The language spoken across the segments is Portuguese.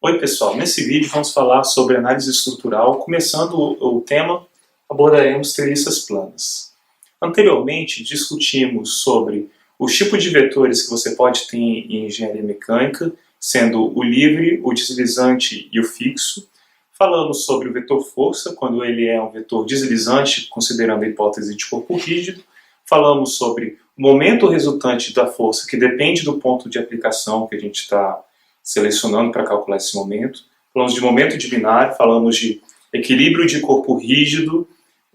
Oi pessoal, nesse vídeo vamos falar sobre análise estrutural. Começando o tema, abordaremos treliças planas. Anteriormente discutimos sobre os tipos de vetores que você pode ter em engenharia mecânica, sendo o livre, o deslizante e o fixo. Falamos sobre o vetor força, quando ele é um vetor deslizante, considerando a hipótese de corpo rígido. Falamos sobre o momento resultante da força, que depende do ponto de aplicação que a gente está selecionando para calcular esse momento. Falamos de momento de binário, falamos de equilíbrio de corpo rígido,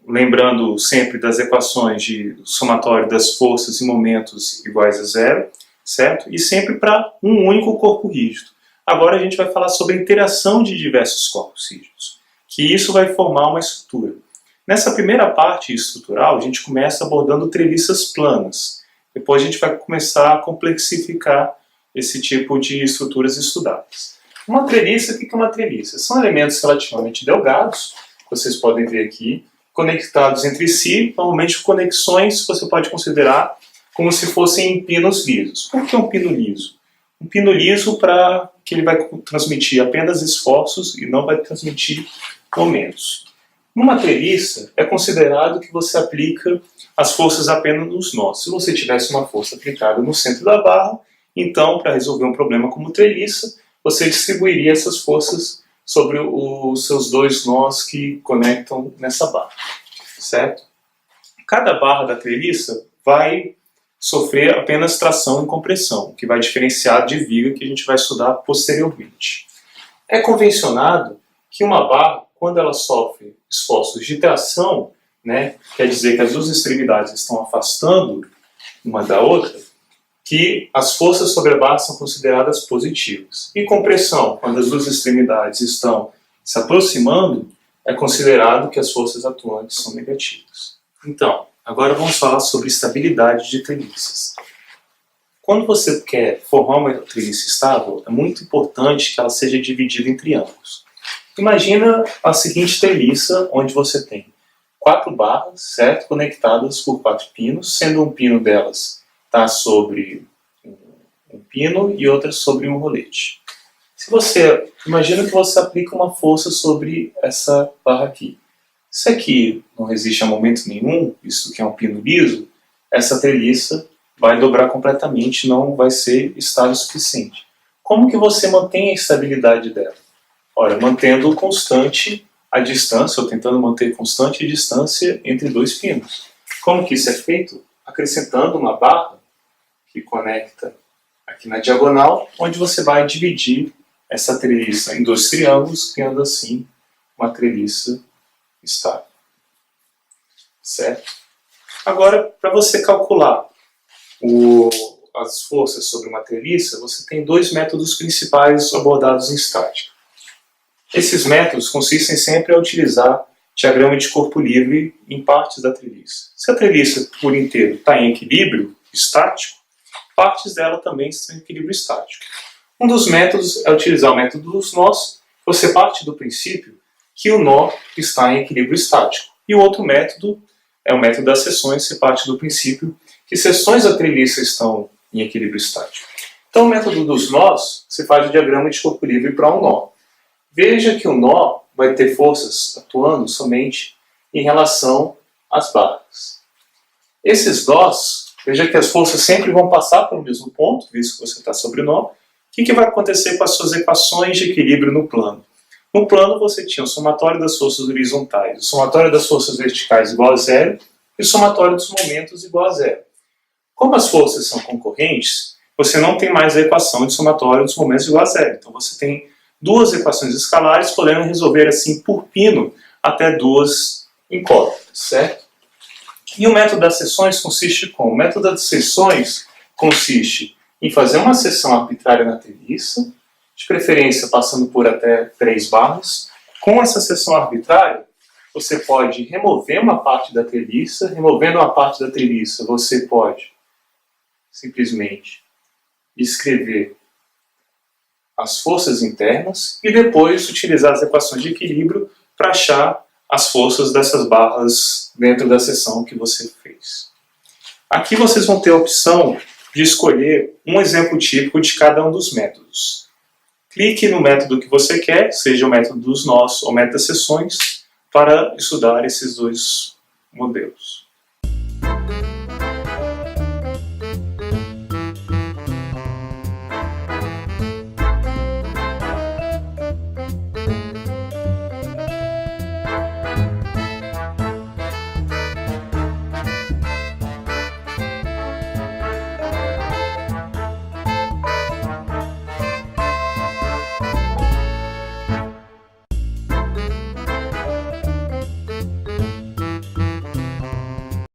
lembrando sempre das equações de somatório das forças e momentos iguais a zero, certo? E sempre para um único corpo rígido. Agora a gente vai falar sobre a interação de diversos corpos rígidos, que isso vai formar uma estrutura. Nessa primeira parte estrutural, a gente começa abordando treliças planas. Depois a gente vai começar a complexificar esse tipo de estruturas estudadas. Uma treliça, o que é uma treliça? São elementos relativamente delgados, que vocês podem ver aqui, conectados entre si, normalmente conexões você pode considerar como se fossem pinos lisos. Por que um pino liso? Um pino liso para que ele vai transmitir apenas esforços e não vai transmitir momentos. Numa treliça, é considerado que você aplica as forças apenas nos nós. Se você tivesse uma força aplicada no centro da barra, então, para resolver um problema como treliça, você distribuiria essas forças sobre os seus dois nós que conectam nessa barra, certo? Cada barra da treliça vai sofrer apenas tração e compressão, o que vai diferenciar de viga que a gente vai estudar posteriormente. É convencionado que uma barra, quando ela sofre esforços de tração, quer dizer que as duas extremidades estão afastando uma da outra, que as forças sobre a barra são consideradas positivas. E compressão, quando as duas extremidades estão se aproximando, é considerado que as forças atuantes são negativas. Então, agora vamos falar sobre estabilidade de treliças. Quando você quer formar uma treliça estável, é muito importante que ela seja dividida em triângulos. Imagina a seguinte treliça, onde você tem 4 barras, certo? Conectadas por 4 pinos, sendo um pino delas está sobre um pino e outra sobre um rolete. Se você imagina que você aplica uma força sobre essa barra aqui. Se aqui não resiste a momento nenhum, isso que é um pino liso, essa treliça vai dobrar completamente, não vai ser estável o suficiente. Como que você mantém a estabilidade dela? Ora, mantendo constante a distância, ou tentando manter constante a distância entre dois pinos. Como que isso é feito? Acrescentando uma barra que conecta aqui na diagonal, onde você vai dividir essa treliça em 2 triângulos, criando assim uma treliça estável. Certo? Agora, para você calcular as forças sobre uma treliça, você tem 2 métodos principais abordados em estática. Esses métodos consistem sempre em utilizar diagrama de corpo livre em partes da treliça. Se a treliça por inteiro está em equilíbrio estático, partes dela também estão em equilíbrio estático. Um dos métodos é utilizar o método dos nós. Você parte do princípio que o nó está em equilíbrio estático. E o outro método é o método das seções. Você parte do princípio que seções da treliça estão em equilíbrio estático. Então, o método dos nós, você faz o diagrama de corpo livre para um nó. Veja que o nó vai ter forças atuando somente em relação às barras. Esses nós, veja que as forças sempre vão passar pelo mesmo ponto, visto que você está sobre o nó. O que vai acontecer com as suas equações de equilíbrio no plano? No plano você tinha o somatório das forças horizontais, o somatório das forças verticais igual a zero e o somatório dos momentos igual a zero. Como as forças são concorrentes, você não tem mais a equação de somatório dos momentos igual a zero. Então você tem 2 equações escalares, podendo resolver assim por pino até 2 incógnitas, certo? E o método das seções consiste como? O método das seções consiste em fazer uma seção arbitrária na treliça, de preferência passando por até 3 barras. Com essa seção arbitrária, você pode remover uma parte da treliça. Removendo uma parte da treliça, você pode simplesmente escrever as forças internas e depois utilizar as equações de equilíbrio para achar as forças dessas barras dentro da seção que você fez. Aqui vocês vão ter a opção de escolher um exemplo típico de cada um dos métodos. Clique no método que você quer, seja o método dos nós ou o método das sessões, para estudar esses dois modelos.